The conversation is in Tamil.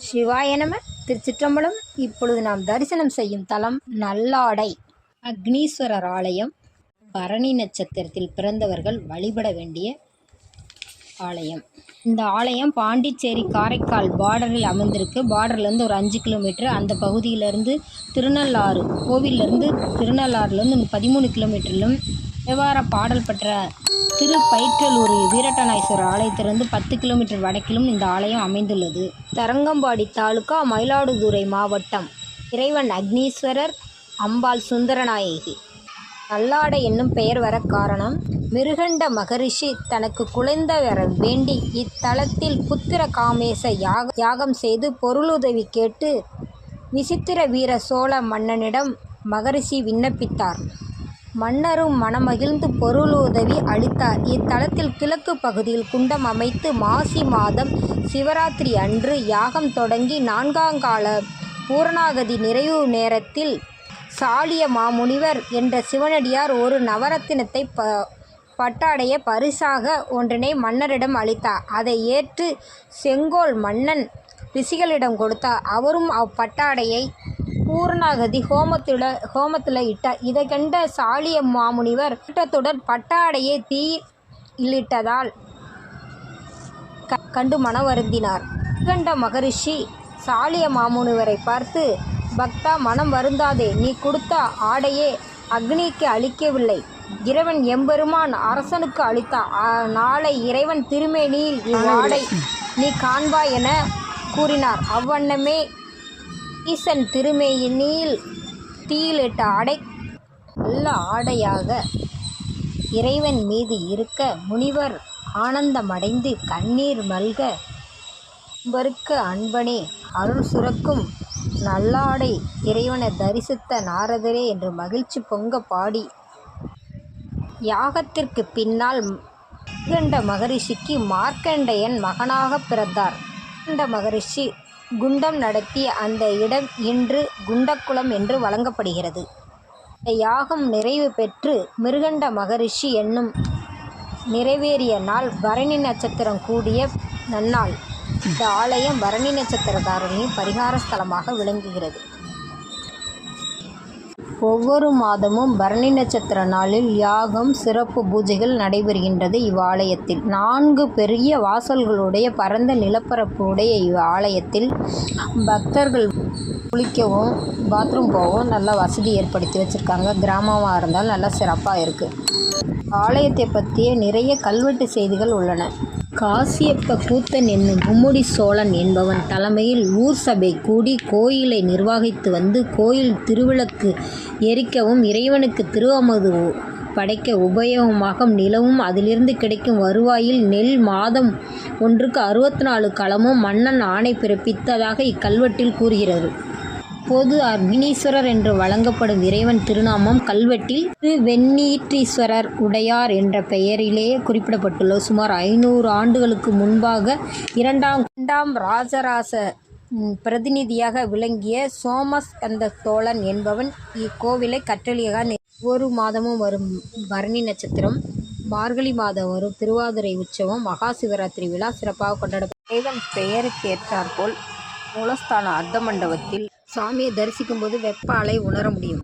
சிவாய நம. திருச்சிற்றம்பலம். இப்பொழுது நாம் தரிசனம் செய்யும் தலம் நல்லாடை அக்னீஸ்வரர் ஆலயம். பரணி நட்சத்திரத்தில் பிறந்தவர்கள் வழிபட வேண்டிய ஆலயம். இந்த ஆலயம் பாண்டிச்சேரி காரைக்கால் பார்டரில் அமைந்திருக்கு. பார்டர்லேருந்து ஒரு 5 கிலோமீட்டர். அந்த பகுதியிலேருந்து திருநள்ளாறு கோவிலிருந்து திருநள்ளாறுலேருந்து 13 கிலோமீட்டரிலும், தேவார பாடல் பெற்ற திருப்பயிற்றலூர் வீரட்டநாயஸ்வரர் ஆலயத்திலிருந்து 10 கிலோமீட்டர் வடக்கிலும் இந்த ஆலயம் அமைந்துள்ளது. தரங்கம்பாடி தாலுகா, மயிலாடுதுறை மாவட்டம். இறைவன் அக்னீஸ்வரர், அம்பாள் சுந்தரநாயகி. நல்லாடை என்னும் பெயர் வர காரணம், மிருகண்ட மகரிஷி தனக்கு குழந்தை வர வேண்டி இத்தலத்தில் புத்திர காமேச யாகம் செய்து பொருளுதவி கேட்டு விசித்திர வீர சோழ மன்னனிடம் மகரிஷி விண்ணப்பித்தார். மன்னரும் மனமகிழ்ந்து பொருளுதவி அளித்தார். இத்தலத்தில் கிழக்கு பகுதியில் குண்டம் அமைத்து மாசி மாதம் சிவராத்திரி அன்று யாகம் தொடங்கி 4ஆம் கால பூரணாகதி நிறைவு நேரத்தில் சாலிய மாமுனிவர் என்ற சிவனடியார் ஒரு நவரத்தினத்தை பட்டாடைய பரிசாக ஒன்றினை மன்னரிடம் அளித்தார். அதை ஏற்று செங்கோல் மன்னன் ரிஷிகளிடம் கொடுத்தார். அவரும் அப்பட்டாடையை பூரணாகதி ஹோமத்தில் இட்டார். இதை கண்ட சாலிய மாமுனிவர் கூட்டத்துடன் பட்டாடையை தீயிலிட்டதால் கண்டு மனவருந்தினார். மிருகண்ட மகரிஷி சாலிய மாமுனிவரை பார்த்து, பக்தா, மனம் வருந்தாதே, நீ கொடுத்த ஆடையே அக்னிக்கு அளிக்கவில்லை, இறைவன் எம்பெருமான் அரசனுக்கு அளித்தார். நாளை இறைவன் திருமேனியில் இவ்வாடை நீ காண்பாய் என கூறினார். அவ்வண்ணமே ஈசன் திருமேனியில் தீயிலிட்ட ஆடை நல்ல ஆடையாக இறைவன் மீது இருக்க முனிவர் ஆனந்தமடைந்து கண்ணீர் மல்க, அன்பருக்கு அன்பனே, அருள் சுரக்கும் நல்லாடை இறைவனை தரிசித்த நாரதரே என்று மகிழ்ச்சி பொங்க பாடி, யாகத்திற்கு பின்னால் மிருகண்ட மகரிஷிக்கு மார்க்கண்டேயன் மகனாக பிறந்தார். மிருகண்ட மகரிஷி குண்டம் நடத்திய அந்த இடம் இன்று குண்டக்குளம் என்று வழங்கப்படுகிறது. இந்த யாகம் நிறைவு பெற்று மிருகண்ட மகரிஷி என்னும் நிறைவேறிய நாள் பரணி நட்சத்திரம் கூடிய நன்னாள். இந்த ஆலயம் பரணி நட்சத்திரதாரர்களின் பரிகார ஸ்தலமாக விளங்குகிறது. ஒவ்வொரு மாதமும் பரணி நட்சத்திர நாளில் யாகம், சிறப்பு பூஜைகள் நடைபெறுகின்றது. இவ்வாலயத்தில் 4 பெரிய வாசல்களுடைய பரந்த நிலப்பரப்பு உடைய இவ்வாலயத்தில் பக்தர்கள் குளிக்கவும் பாத்ரூம் போகவும் நல்ல வசதி ஏற்படுத்தி வச்சுருக்காங்க. கிராமமாக இருந்தால் நல்லா சிறப்பாக இருக்குது. ஆலயத்தை பற்றிய நிறைய கல்வெட்டு செய்திகள் உள்ளன. காசியப்ப கூத்தன் என்னும் மும்முடி சோழன் என்பவன் தலைமையில் ஊர் சபை கூடி கோயிலை நிர்வகித்து வந்து, கோயில் திருவிளக்கு எரிக்கவும் இறைவனுக்கு திருஅமுது படைக்க உபயோகமாக நிலவும் அதிலிருந்து கிடைக்கும் வருவாயில் நெல் மாதம் ஒன்றுக்கு 64 களமும் மன்னன் ஆணை பிறப்பித்ததாக இக்கல்வெட்டில் கூறுகிறது. பொது அக்னீஸ்வரர் என்று வழங்கப்படும் இறைவன் திருநாமம் கல்வெட்டில் திருவெண்ணீற்றீஸ்வரர் உடையார் என்ற பெயரிலே குறிப்பிடப்பட்டுள்ளது. சுமார் 500 ஆண்டுகளுக்கு முன்பாக இரண்டாம் ராஜராச பிரதிநிதியாக விளங்கிய சோமஸ்கந்த சோழன் என்பவன் இக்கோவிலை கற்றளியாக. ஒவ்வொரு மாதமும் வரும் பரணி நட்சத்திரம், மார்கழி மாதம் வரும் திருவாதிரை உற்சவம், மகா சிவராத்திரி விழா சிறப்பாக கொண்டாடப்படும். இறைவன் பெயருக்கு ஏற்றாற்போல் மூலஸ்தான அர்த்த மண்டபத்தில் சாமியை தரிசிக்கும் போது வெப்ப அலை உணர முடியும்.